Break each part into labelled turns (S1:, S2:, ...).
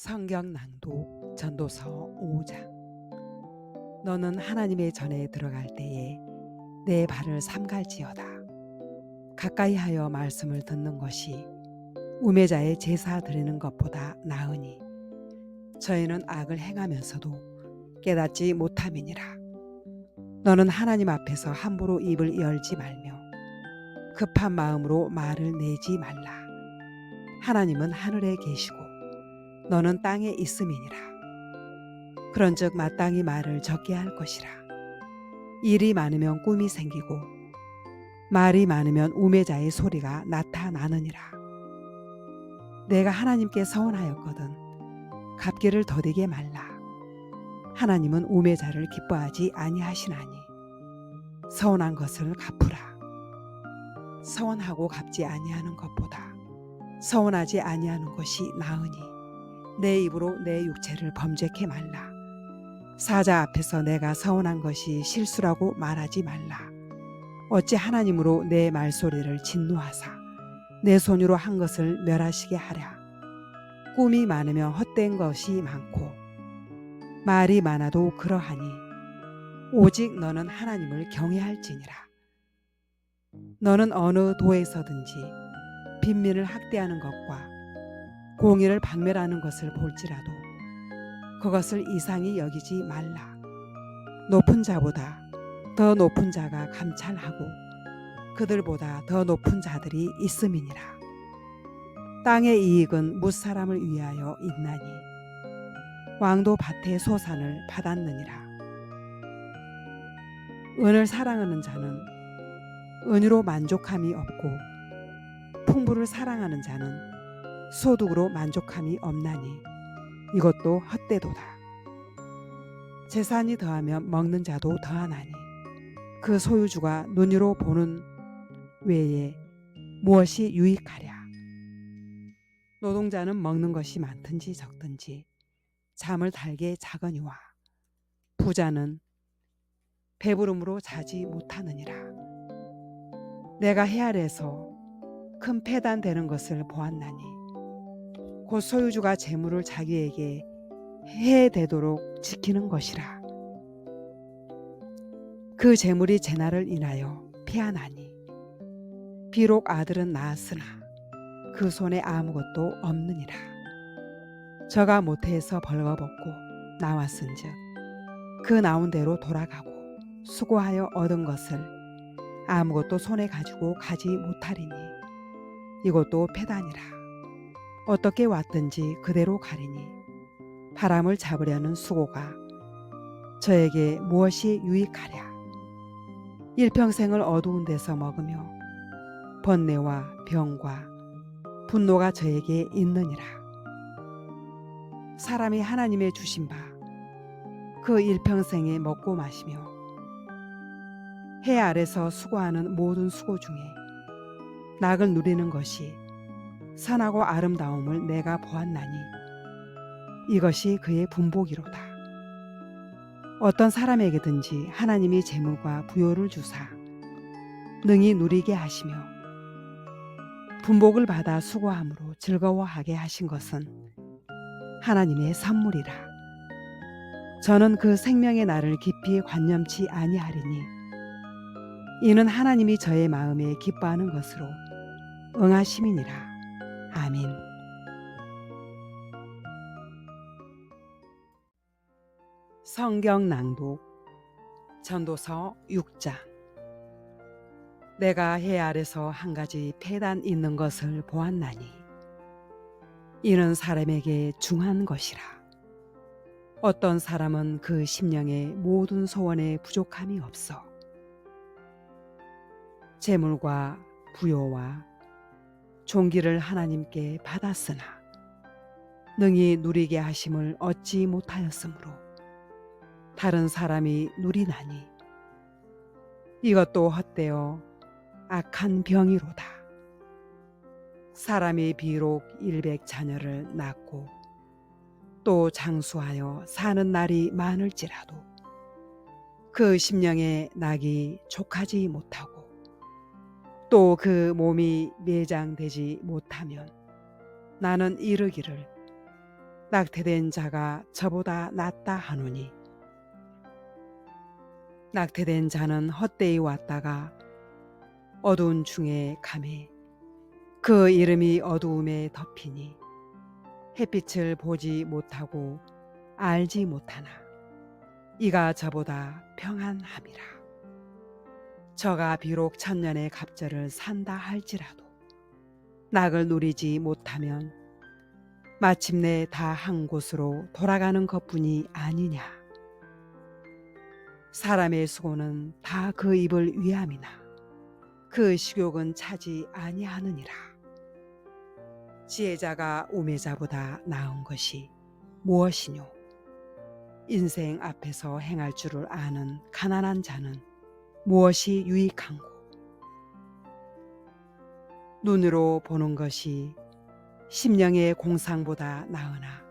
S1: 성경 낭독 전도서 5장. 너는 하나님의 전에 들어갈 때에 내 발을 삼갈지어다. 가까이 하여 말씀을 듣는 것이 우매자의 제사 드리는 것보다 나으니 저희는 악을 행하면서도 깨닫지 못함이니라. 너는 하나님 앞에서 함부로 입을 열지 말며 급한 마음으로 말을 내지 말라. 하나님은 하늘에 계시고 너는 땅에 있음이니라. 그런즉 마땅히 말을 적게 할 것이라. 일이 많으면 꿈이 생기고 말이 많으면 우매자의 소리가 나타나느니라. 내가 하나님께 서원하였거든 갚기를 더디게 말라. 하나님은 우매자를 기뻐하지 아니하시나니 서원한 것을 갚으라. 서원하고 갚지 아니하는 것보다 서원하지 아니하는 것이 나으니 내 입으로 내 육체를 범죄케 말라. 사자 앞에서 내가 서원한 것이 실수라고 말하지 말라. 어찌 하나님으로 내 말소리를 진노하사 내 손으로 한 것을 멸하시게 하랴. 꿈이 많으면 헛된 것이 많고 말이 많아도 그러하니 오직 너는 하나님을 경외할지니라. 너는 어느 도에서든지 빈민을 학대하는 것과 공의를 박멸하는 것을 볼지라도 그것을 이상히 여기지 말라. 높은 자보다 더 높은 자가 감찰하고 그들보다 더 높은 자들이 있음이니라. 땅의 이익은 뭇사람을 위하여 있나니 왕도 밭의 소산을 받았느니라. 은을 사랑하는 자는 은으로 만족함이 없고 풍부를 사랑하는 자는 소득으로 만족함이 없나니 이것도 헛되도다. 재산이 더하면 먹는 자도 더하나니 그 소유주가 눈으로 보는 외에 무엇이 유익하랴. 노동자는 먹는 것이 많든지 적든지 잠을 달게 자거니와 부자는 배부름으로 자지 못하느니라. 내가 해 아래에서 큰 패단되는 것을 보았나니 곧 소유주가 재물을 자기에게 해되도록 지키는 것이라. 그 재물이 재날을 인하여 패하나니 비록 아들은 낳았으나 그 손에 아무것도 없느니라. 저가 모태에서 벌거벗고 나왔은즉 그 나온 대로 돌아가고 수고하여 얻은 것을 아무것도 손에 가지고 가지 못하리니 이것도 패단이라. 어떻게 왔든지 그대로 가리니 바람을 잡으려는 수고가 저에게 무엇이 유익하랴. 일평생을 어두운 데서 먹으며 번뇌와 병과 분노가 저에게 있느니라. 사람이 하나님의 주신 바 그 일평생에 먹고 마시며 해 아래서 수고하는 모든 수고 중에 낙을 누리는 것이 선하고 아름다움을 내가 보았나니 이것이 그의 분복이로다. 어떤 사람에게든지 하나님이 재물과 부요를 주사 능히 누리게 하시며 분복을 받아 수고함으로 즐거워하게 하신 것은 하나님의 선물이라. 저는 그 생명의 날을 깊이 관념치 아니하리니 이는 하나님이 저의 마음에 기뻐하는 것으로 응하심이니라. 아멘. 성경 낭독 전도서 6장. 내가 해 아래서 한 가지 패단 있는 것을 보았나니 이는 사람에게 중한 것이라. 어떤 사람은 그 심령의 모든 소원에 부족함이 없어 재물과 부요와 존귀를 하나님께 받았으나 능히 누리게 하심을 얻지 못하였으므로 다른 사람이 누리나니 이것도 헛되어 악한 병이로다. 사람이 비록 100자녀를 낳고 또 장수하여 사는 날이 많을지라도 그 심령에 낙이 족하지 못하고 또 그 몸이 매장되지 못하면 나는 이르기를 낙태된 자가 저보다 낫다 하노니 낙태된 자는 헛되이 왔다가 어두운 중에 가매 그 이름이 어두움에 덮이니 햇빛을 보지 못하고 알지 못하나 이가 저보다 평안함이라. 저가 비록 천년의 갑절을 산다 할지라도 낙을 누리지 못하면 마침내 다 한 곳으로 돌아가는 것뿐이 아니냐. 사람의 수고는 다 그 입을 위함이나 그 식욕은 차지 아니하느니라. 지혜자가 우매자보다 나은 것이 무엇이뇨? 인생 앞에서 행할 줄을 아는 가난한 자는 무엇이 유익한고? 눈으로 보는 것이 심령의 공상보다 나으나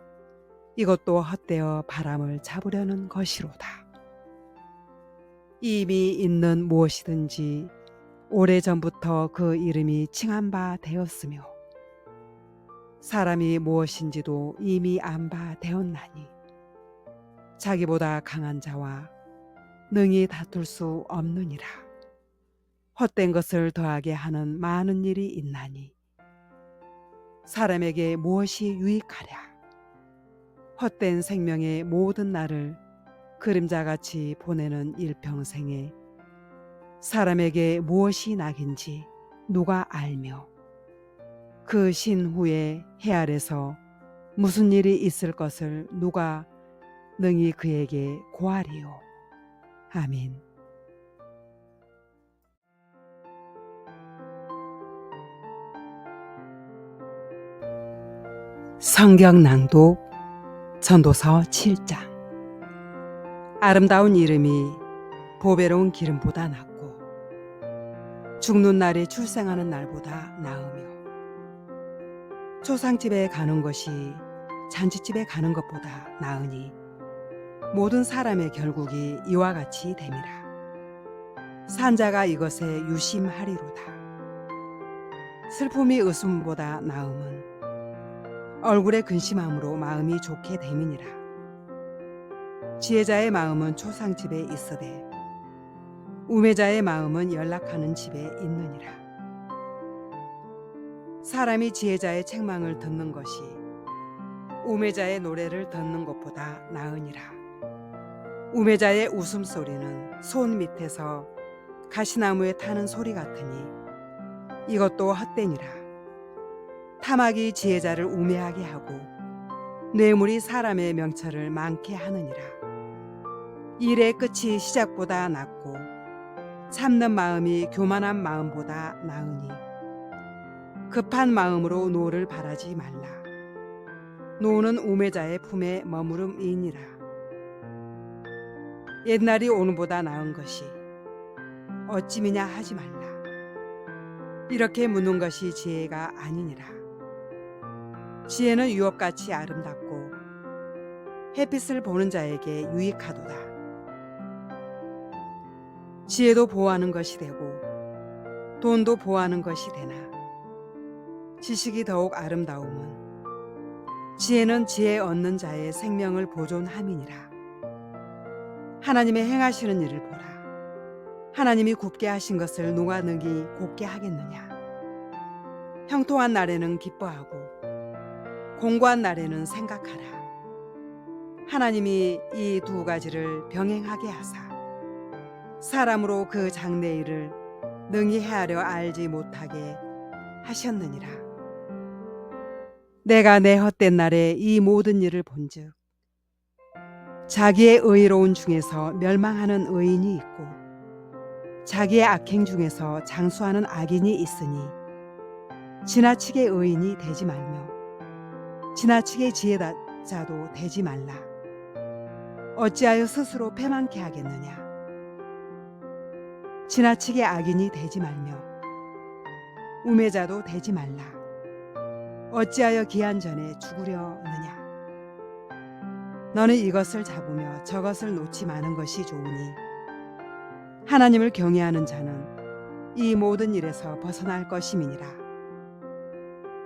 S1: 이것도 헛되어 바람을 잡으려는 것이로다. 이미 있는 무엇이든지 오래전부터 그 이름이 칭한 바 되었으며 사람이 무엇인지도 이미 안 바 되었나니 자기보다 강한 자와 능히 다툴 수 없느니라. 헛된 것을 더하게 하는 많은 일이 있나니 사람에게 무엇이 유익하랴. 헛된 생명의 모든 날을 그림자같이 보내는 일평생에 사람에게 무엇이 낙인지 누가 알며 그 신후에 해 아래서 무슨 일이 있을 것을 누가 능히 그에게 고하리요. 아멘. 성경 낭독 전도서 7장. 아름다운 이름이 보배로운 기름보다 낫고 죽는 날이 출생하는 날보다 나으며 초상집에 가는 것이 잔치집에 가는 것보다 나으니 모든 사람의 결국이 이와 같이 됨이라. 산자가 이것에 유심하리로다. 슬픔이 웃음보다 나음은 얼굴에 근심함으로 마음이 좋게 됨이니라. 지혜자의 마음은 초상집에 있으되 우매자의 마음은 연락하는 집에 있느니라. 사람이 지혜자의 책망을 듣는 것이 우매자의 노래를 듣는 것보다 나으니라. 우매자의 웃음소리는 손 밑에서 가시나무에 타는 소리 같으니 이것도 헛되니라. 탐악이 지혜자를 우매하게 하고 뇌물이 사람의 명철을 많게 하느니라. 일의 끝이 시작보다 낫고 참는 마음이 교만한 마음보다 나으니 급한 마음으로 노를 바라지 말라. 노는 우매자의 품에 머무름이니라. 옛날이 오늘보다 나은 것이 어찌미냐 하지 말라. 이렇게 묻는 것이 지혜가 아니니라. 지혜는 유업같이 아름답고 햇빛을 보는 자에게 유익하도다. 지혜도 보호하는 것이 되고 돈도 보호하는 것이 되나 지식이 더욱 아름다움은 지혜는 지혜 얻는 자의 생명을 보존함이니라. 하나님의 행하시는 일을 보라. 하나님이 굽게 하신 것을 누가 능히 곱게 하겠느냐. 형통한 날에는 기뻐하고 공고한 날에는 생각하라. 하나님이 이 두 가지를 병행하게 하사 사람으로 그 장래일을 능히 헤아려 알지 못하게 하셨느니라. 내가 내 헛된 날에 이 모든 일을 본즉 자기의 의로운 중에서 멸망하는 의인이 있고 자기의 악행 중에서 장수하는 악인이 있으니 지나치게 의인이 되지 말며 지나치게 지혜자도 되지 말라. 어찌하여 스스로 패망케 하겠느냐. 지나치게 악인이 되지 말며 우매자도 되지 말라. 어찌하여 기한 전에 죽으려느냐. 너는 이것을 잡으며 저것을 놓지 마는 것이 좋으니 하나님을 경외하는 자는 이 모든 일에서 벗어날 것임이니라.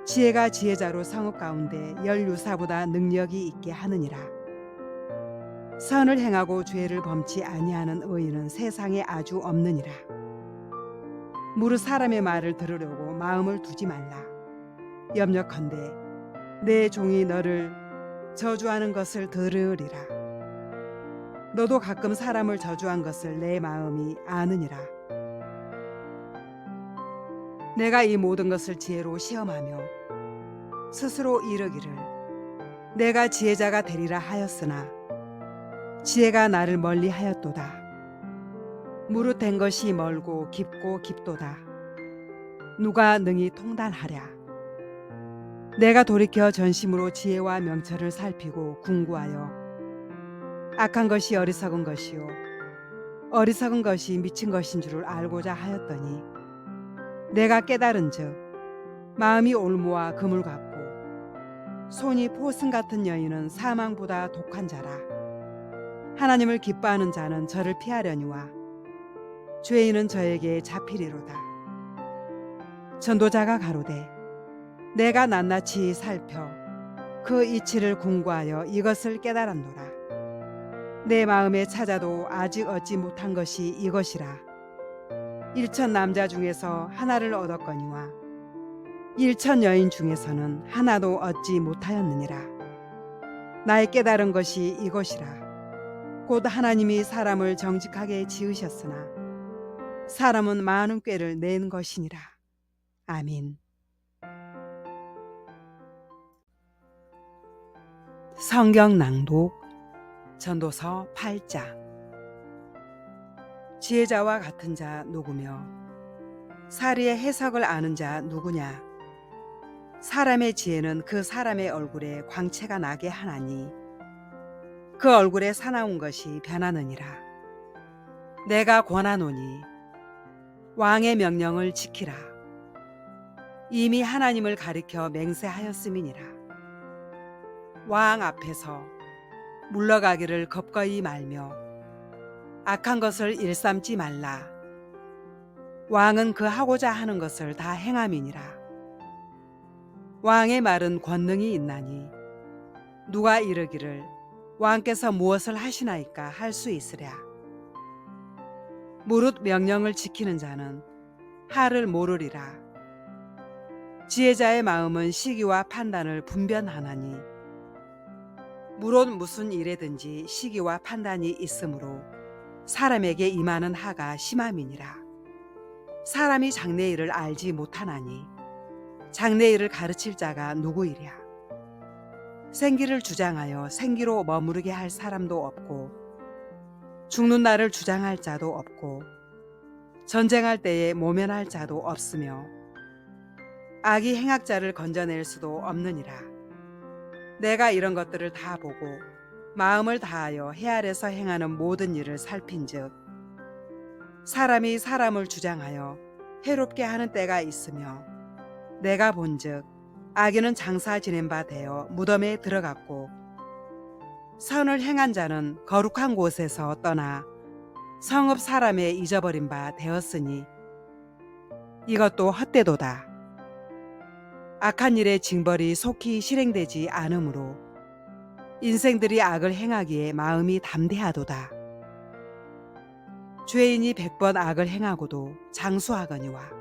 S1: 지혜가 지혜자로 성읍 가운데 열유사보다 능력이 있게 하느니라. 선을 행하고 죄를 범치 아니하는 의인은 세상에 아주 없느니라. 무릇 사람의 말을 들으려고 마음을 두지 말라. 염려컨대 내 종이 너를 저주하는 것을 들으리라. 너도 가끔 사람을 저주한 것을 내 마음이 아느니라. 내가 이 모든 것을 지혜로 시험하며 스스로 이르기를 내가 지혜자가 되리라 하였으나 지혜가 나를 멀리 하였도다. 무릇 된 것이 멀고 깊고 깊도다. 누가 능히 통달하랴. 내가 돌이켜 전심으로 지혜와 명철을 살피고 궁구하여 악한 것이 어리석은 것이요 어리석은 것이 미친 것인 줄을 알고자 하였더니 내가 깨달은즉 마음이 올무와 그물 같고 손이 포승 같은 여인은 사망보다 독한 자라. 하나님을 기뻐하는 자는 저를 피하려니와 죄인은 저에게 잡히리로다. 전도자가 가로되 내가 낱낱이 살펴 그 이치를 궁구하여 이것을 깨달았노라. 내 마음에 찾아도 아직 얻지 못한 것이 이것이라. 1천 남자 중에서 하나를 얻었거니와 1천 여인 중에서는 하나도 얻지 못하였느니라. 나의 깨달은 것이 이것이라. 곧 하나님이 사람을 정직하게 지으셨으나 사람은 많은 꾀를 낸 것이니라. 아멘. 성경 낭독 전도서 8장. 지혜자와 같은 자 누구며 사리의 해석을 아는 자 누구냐. 사람의 지혜는 그 사람의 얼굴에 광채가 나게 하나니 그 얼굴에 사나운 것이 변하느니라. 내가 권하노니 왕의 명령을 지키라. 이미 하나님을 가리켜 맹세하였음이니라. 왕 앞에서 물러가기를 겁거이 말며 악한 것을 일삼지 말라. 왕은 그 하고자 하는 것을 다 행함이니라. 왕의 말은 권능이 있나니 누가 이르기를 왕께서 무엇을 하시나이까 할 수 있으랴. 무릇 명령을 지키는 자는 하를 모르리라. 지혜자의 마음은 시기와 판단을 분별하나니 무릇 무슨 일에든지 시기와 판단이 있으므로 사람에게 임하는 하가 심함이니라. 사람이 장래일을 알지 못하나니 장래일을 가르칠 자가 누구이랴. 생기를 주장하여 생기로 머무르게 할 사람도 없고 죽는 날을 주장할 자도 없고 전쟁할 때에 모면할 자도 없으며 악이 행악자를 건져낼 수도 없느니라. 내가 이런 것들을 다 보고 마음을 다하여 해 아래서 행하는 모든 일을 살핀즉 사람이 사람을 주장하여 해롭게 하는 때가 있으며 내가 본즉 악인은 장사 지낸 바 되어 무덤에 들어갔고 선을 행한 자는 거룩한 곳에서 떠나 성읍 사람에 잊어버린 바 되었으니 이것도 헛되도다. 악한 일의 징벌이 속히 실행되지 않으므로 인생들이 악을 행하기에 마음이 담대하도다. 죄인이 100번 악을 행하고도 장수하거니와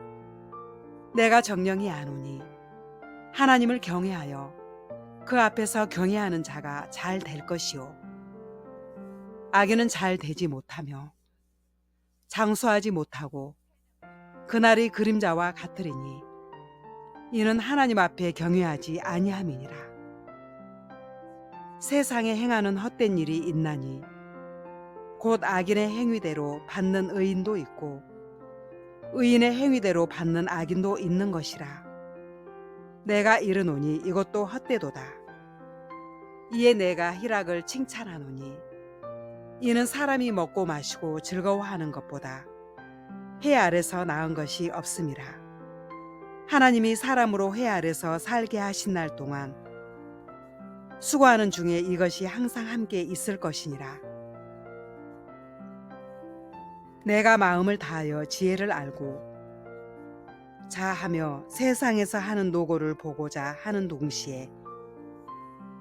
S1: 내가 정령이 아노니 하나님을 경외하여 그 앞에서 경외하는 자가 잘 될 것이요 악인은 잘 되지 못하며 장수하지 못하고 그날이 그림자와 같으리니 이는 하나님 앞에 경외하지 아니함이니라. 세상에 행하는 헛된 일이 있나니 곧 악인의 행위대로 받는 의인도 있고 의인의 행위대로 받는 악인도 있는 것이라. 내가 이르노니 이것도 헛되도다. 이에 내가 희락을 칭찬하노니 이는 사람이 먹고 마시고 즐거워하는 것보다 해 아래서 나은 것이 없음이라. 하나님이 사람으로 해 아래서 살게 하신 날 동안 수고하는 중에 이것이 항상 함께 있을 것이니라. 내가 마음을 다하여 지혜를 알고 자하며 세상에서 하는 노고를 보고자 하는 동시에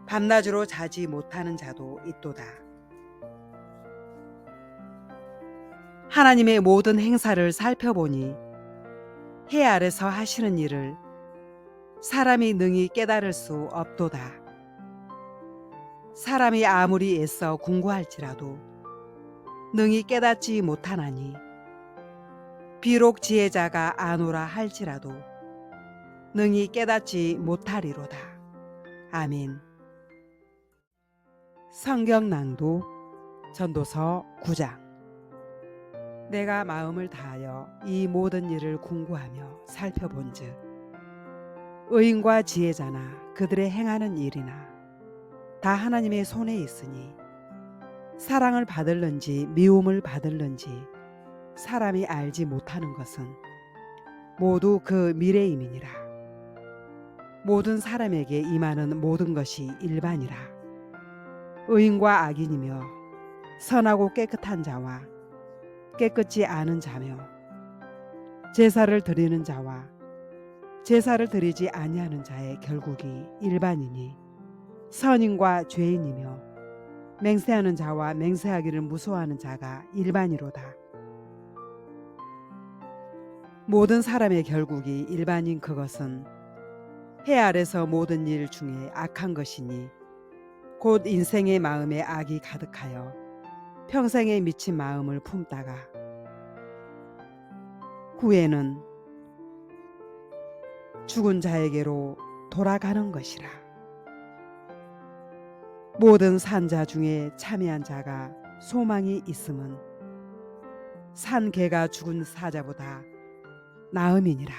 S1: 밤낮으로 자지 못하는 자도 있도다. 하나님의 모든 행사를 살펴보니 해 아래서 하시는 일을 사람이 능히 깨달을 수 없도다. 사람이 아무리 애써 궁구할지라도 능히 깨닫지 못하나니 비록 지혜자가 아노라 할지라도 능히 깨닫지 못하리로다. 아멘. 성경 낭독 전도서 9장. 내가 마음을 다하여 이 모든 일을 궁구하며 살펴본즉 의인과 지혜자나 그들의 행하는 일이나 다 하나님의 손에 있으니 사랑을 받을는지 미움을 받을는지 사람이 알지 못하는 것은 모두 그 미래임이니라. 모든 사람에게 임하는 모든 것이 일반이라. 의인과 악인이며 선하고 깨끗한 자와 깨끗지 않은 자며 제사를 드리는 자와 제사를 드리지 아니하는 자의 결국이 일반이니 선인과 죄인이며 맹세하는 자와 맹세하기를 무서워하는 자가 일반이로다. 모든 사람의 결국이 일반인 그것은 해 아래서 모든 일 중에 악한 것이니 곧 인생의 마음에 악이 가득하여 평생에 미친 마음을 품다가 후에는 죽은 자에게로 돌아가는 것이라. 모든 산자 중에 참여한 자가 소망이 있음은 산 개가 죽은 사자보다 나음이니라.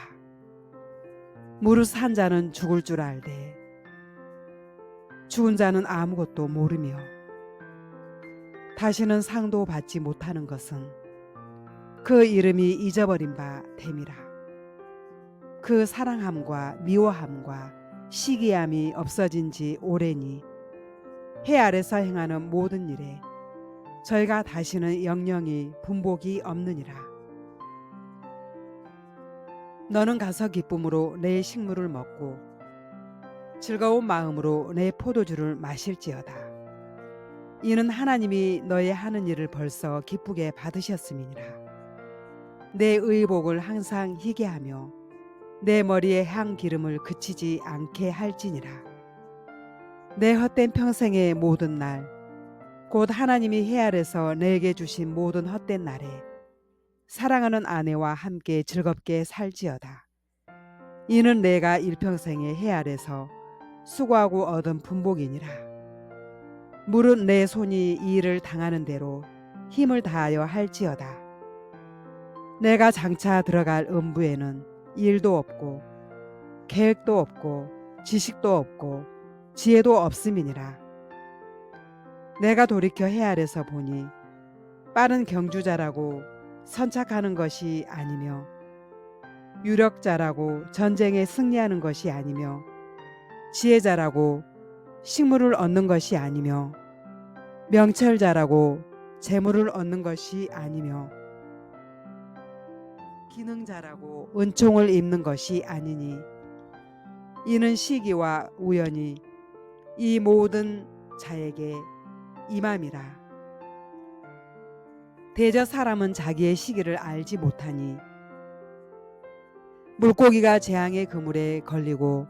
S1: 무릇 산 자는 죽을 줄 알되 죽은 자는 아무것도 모르며 다시는 상도 받지 못하는 것은 그 이름이 잊어버린 바 됨이라. 그 사랑함과 미워함과 시기함이 없어진 지 오래니 해 아래서 행하는 모든 일에 저희가 다시는 영영이 분복이 없느니라. 너는 가서 기쁨으로 내 식물을 먹고 즐거운 마음으로 내 포도주를 마실지어다. 이는 하나님이 너의 하는 일을 벌써 기쁘게 받으셨음이니라. 내 의복을 항상 희게 하며 내 머리에 향 기름을 그치지 않게 할지니라. 내 헛된 평생의 모든 날 곧 하나님이 해 아래서 내게 주신 모든 헛된 날에 사랑하는 아내와 함께 즐겁게 살지어다. 이는 내가 일평생의 해 아래서 수고하고 얻은 분복이니라. 무릇 내 손이 이 일을 당하는 대로 힘을 다하여 할지어다. 내가 장차 들어갈 음부에는 일도 없고 계획도 없고 지식도 없고 지혜도 없음이니라. 내가 돌이켜 해 아래서 보니 빠른 경주자라고 선착하는 것이 아니며 유력자라고 전쟁에 승리하는 것이 아니며 지혜자라고 식물을 얻는 것이 아니며 명철자라고 재물을 얻는 것이 아니며 기능자라고 은총을 입는 것이 아니니 이는 시기와 우연이 이 모든 자에게 임함이라. 대저 사람은 자기의 시기를 알지 못하니 물고기가 재앙의 그물에 걸리고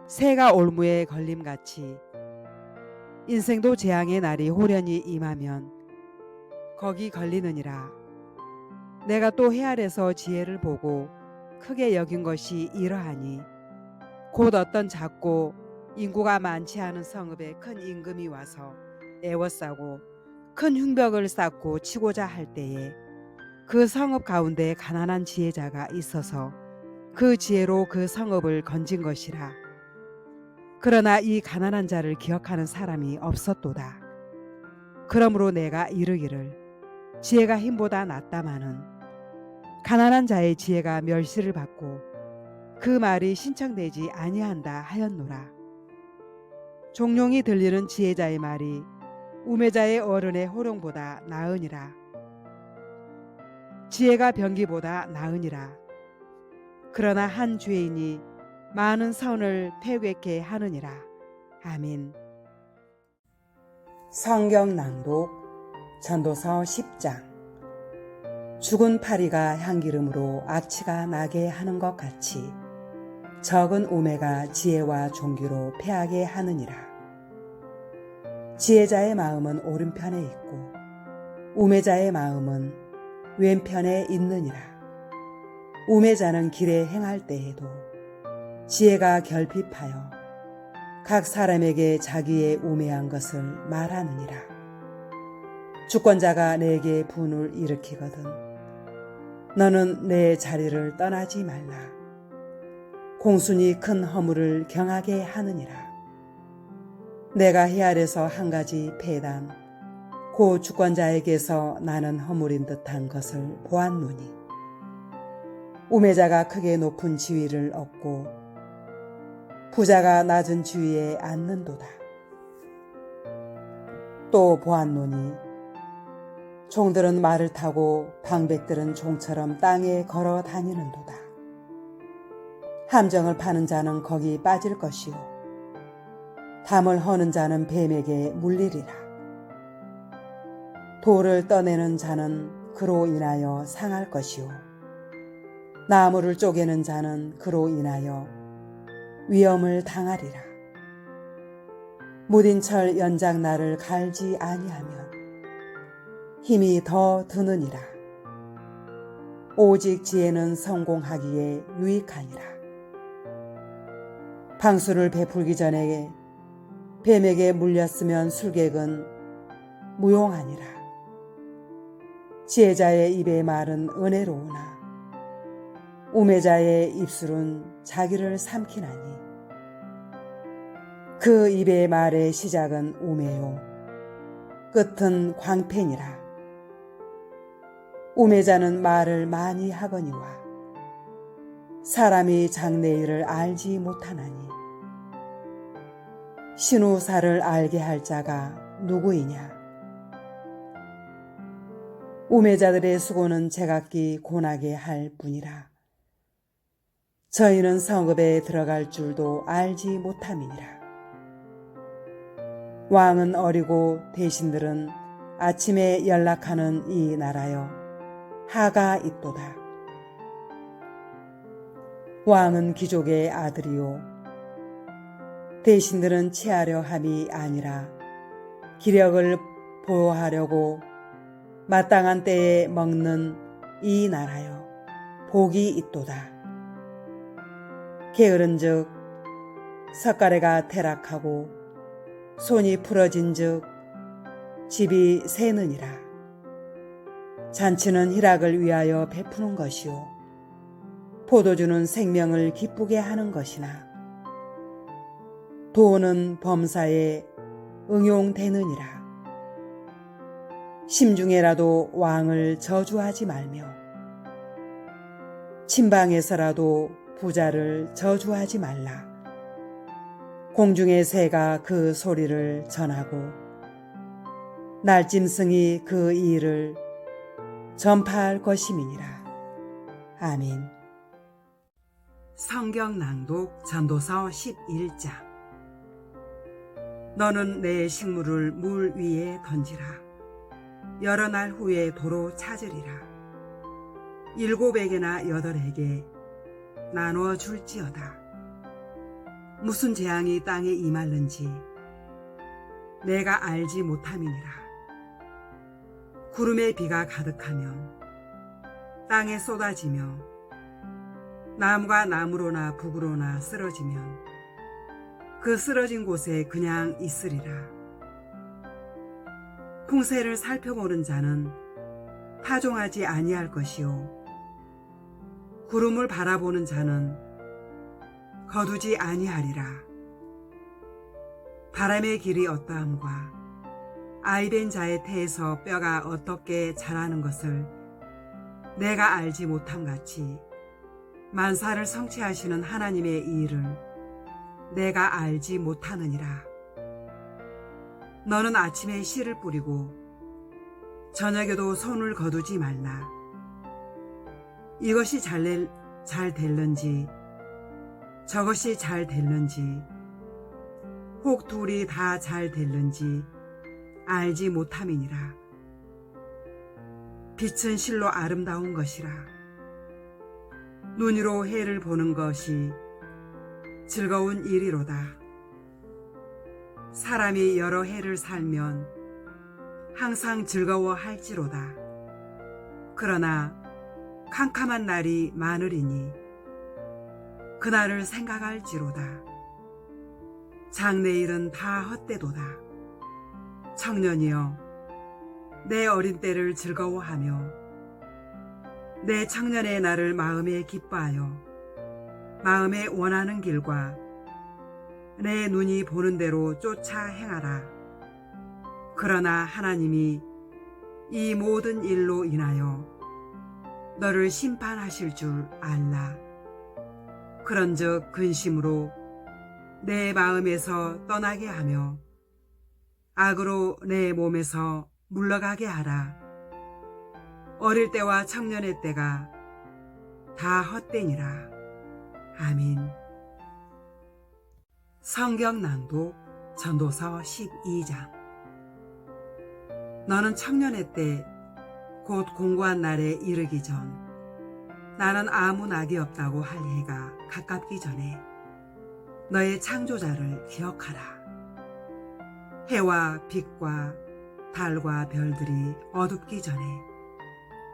S1: 새가 올무에 걸림같이 인생도 재앙의 날이 호련히 임하면 거기 걸리느니라. 내가 또 해 아래서 지혜를 보고 크게 여긴 것이 이러하니 곧 어떤 작고 인구가 많지 않은 성읍에 큰 임금이 와서 애워싸고 큰 흉벽을 쌓고 치고자 할 때에 그 성읍 가운데 가난한 지혜자가 있어서 그 지혜로 그 성읍을 건진 것이라. 그러나 이 가난한 자를 기억하는 사람이 없었도다. 그러므로 내가 이르기를 지혜가 힘보다 낫다마는 가난한 자의 지혜가 멸시를 받고 그 말이 신청되지 아니한다 하였노라. 종용이 들리는 지혜자의 말이 우매자의 어른의 호령보다 나으니라. 지혜가 병기보다 나으니라. 그러나 한 죄인이 많은 선을 퇴괴케 하느니라. 아멘. 성경 낭독 전도서 10장. 죽은 파리가 향기름으로 악취가 나게 하는 것 같이 적은 우매가 지혜와 존귀로 패하게 하느니라. 지혜자의 마음은 오른편에 있고 우매자의 마음은 왼편에 있느니라. 우매자는 길에 행할 때에도 지혜가 결핍하여 각 사람에게 자기의 우매한 것을 말하느니라. 주권자가 내게 분을 일으키거든 너는 내 자리를 떠나지 말라. 공순이 큰 허물을 경하게 하느니라. 내가 헤아려서 한 가지 폐단 고 주권자에게서 나는 허물인 듯한 것을 보았노니 우매자가 크게 높은 지위를 얻고 부자가 낮은 지위에 앉는도다. 또 보았노니 종들은 말을 타고 방백들은 종처럼 땅에 걸어 다니는도다. 함정을 파는 자는 거기 빠질 것이요 담을 허는 자는 뱀에게 물리리라. 돌을 떠내는 자는 그로 인하여 상할 것이요 나무를 쪼개는 자는 그로 인하여 위험을 당하리라. 무딘 철 연장날을 갈지 아니하면 힘이 더 드느니라. 오직 지혜는 성공하기에 유익하니라. 방수를 베풀기 전에 뱀에게 물렸으면 술객은 무용하니라. 지혜자의 입의 말은 은혜로우나 우매자의 입술은 자기를 삼키나니 그 입의 말의 시작은 우매요 끝은 광패니라. 우매자는 말을 많이 하거니와 사람이 장래일을 알지 못하나니 신우사를 알게 할 자가 누구이냐. 우매자들의 수고는 제각기 고나게 할 뿐이라. 저희는 성읍에 들어갈 줄도 알지 못함이니라. 왕은 어리고 대신들은 아침에 연락하는 이 나라여 하가 있도다. 왕은 귀족의 아들이요 대신들은 취하려 함이 아니라 기력을 보호하려고 마땅한 때에 먹는 이 나라여 복이 있도다. 게으른즉 석가래가 퇴락하고 손이 풀어진즉 집이 새느니라. 잔치는 희락을 위하여 베푸는 것이요 포도주는 생명을 기쁘게 하는 것이나 도는 범사에 응용되느니라. 심중에라도 왕을 저주하지 말며 침방에서라도 부자를 저주하지 말라. 공중의 새가 그 소리를 전하고 날짐승이 그 일을 전파할 것임이니라. 아멘. 성경 낭독 전도서 11장. 너는 내 식물을 물 위에 던지라. 여러 날 후에 도로 찾으리라. 7에게나 8에게 나누어 줄지어다. 무슨 재앙이 땅에 임할는지 내가 알지 못함이니라. 구름에 비가 가득하면 땅에 쏟아지며 나무가 나무로나 북으로나 쓰러지면 그 쓰러진 곳에 그냥 있으리라. 풍세를 살펴보는 자는 파종하지 아니할 것이요 구름을 바라보는 자는 거두지 아니하리라. 바람의 길이 어떠함과 아이된 자의 태에서 뼈가 어떻게 자라는 것을 내가 알지 못함같이 만사를 성취하시는 하나님의 일을 내가 알지 못하느니라. 너는 아침에 씨를 뿌리고 저녁에도 손을 거두지 말라. 이것이 잘될 잘 될는지 저것이 잘 될는지 혹 둘이 다 잘 될는지 알지 못함이니라. 빛은 실로 아름다운 것이라. 눈으로 해를 보는 것이 즐거운 일이로다. 사람이 여러 해를 살면 항상 즐거워할지로다. 그러나 캄캄한 날이 많으리니 그날을 생각할지로다. 장래일은 다 헛되도다. 청년이여, 내 어린 때를 즐거워하며 내 청년의 날을 마음에 기뻐하여 마음에 원하는 길과 내 눈이 보는 대로 쫓아 행하라. 그러나 하나님이 이 모든 일로 인하여 너를 심판하실 줄 알라. 그런즉 근심으로 내 마음에서 떠나게 하며 악으로 내 몸에서 물러가게 하라. 어릴 때와 청년의 때가 다 헛되니라. 아민. 성경 낭독 전도서 12장. 너는 청년의 때 곧 공고한 날에 이르기 전 나는 아무 낙이 없다고 할 해가 가깝기 전에 너의 창조자를 기억하라. 해와 빛과 달과 별들이 어둡기 전에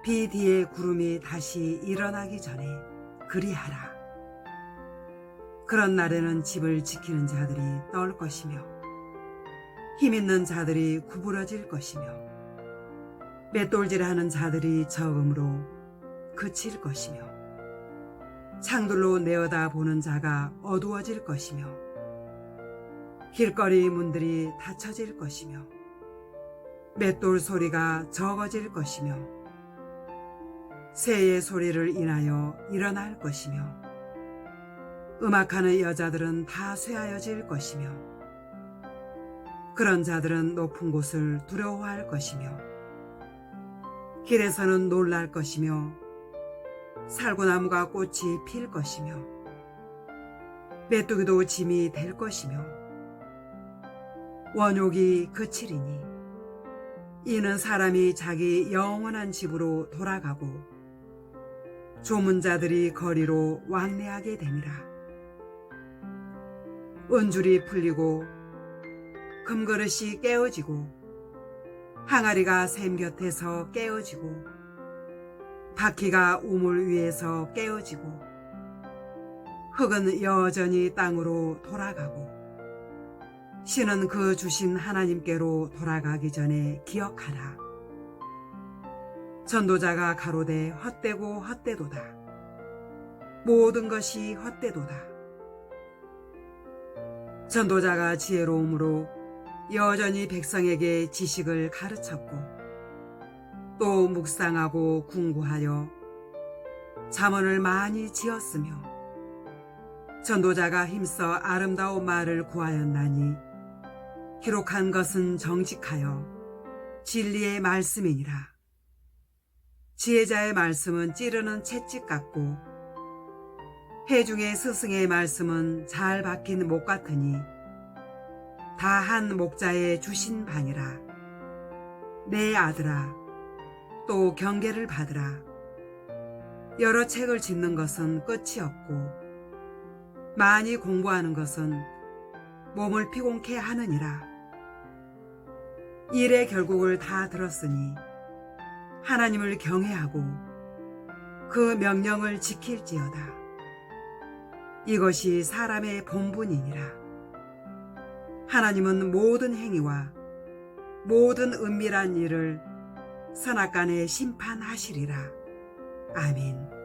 S1: 비 뒤에 구름이 다시 일어나기 전에 그리하라. 그런 날에는 집을 지키는 자들이 떨 것이며 힘있는 자들이 구부러질 것이며 맷돌질하는 자들이 적음으로 그칠 것이며 창들로 내어다 보는 자가 어두워질 것이며 길거리 문들이 닫혀질 것이며 맷돌 소리가 적어질 것이며 새의 소리를 인하여 일어날 것이며 음악하는 여자들은 다 쇠하여질 것이며 그런 자들은 높은 곳을 두려워할 것이며 길에서는 놀랄 것이며 살구나무가 꽃이 필 것이며 메뚜기도 짐이 될 것이며 원욕이 그치리니 이는 사람이 자기 영원한 집으로 돌아가고 조문자들이 거리로 왕래하게 되니라. 은줄이 풀리고 금그릇이 깨어지고 항아리가 샘 곁에서 깨어지고 바퀴가 우물 위에서 깨어지고 흙은 여전히 땅으로 돌아가고 신은 그 주신 하나님께로 돌아가기 전에 기억하라. 전도자가 가로되 헛되고 헛되도다. 모든 것이 헛되도다. 전도자가 지혜로움으로 여전히 백성에게 지식을 가르쳤고 또 묵상하고 궁구하여 잠언을 많이 지었으며 전도자가 힘써 아름다운 말을 구하였나니 기록한 것은 정직하여 진리의 말씀이니라. 지혜자의 말씀은 찌르는 채찍 같고 회중의 스승의 말씀은 잘 박힌 목 같으니 다 한 목자의 주신 바니라. 내 아들아, 또 경계를 받으라. 여러 책을 짓는 것은 끝이 없고 많이 공부하는 것은 몸을 피곤케 하느니라. 일의 결국을 다 들었으니 하나님을 경외하고 그 명령을 지킬지어다. 이것이 사람의 본분이니라. 하나님은 모든 행위와 모든 은밀한 일을 선악간에 심판하시리라. 아멘.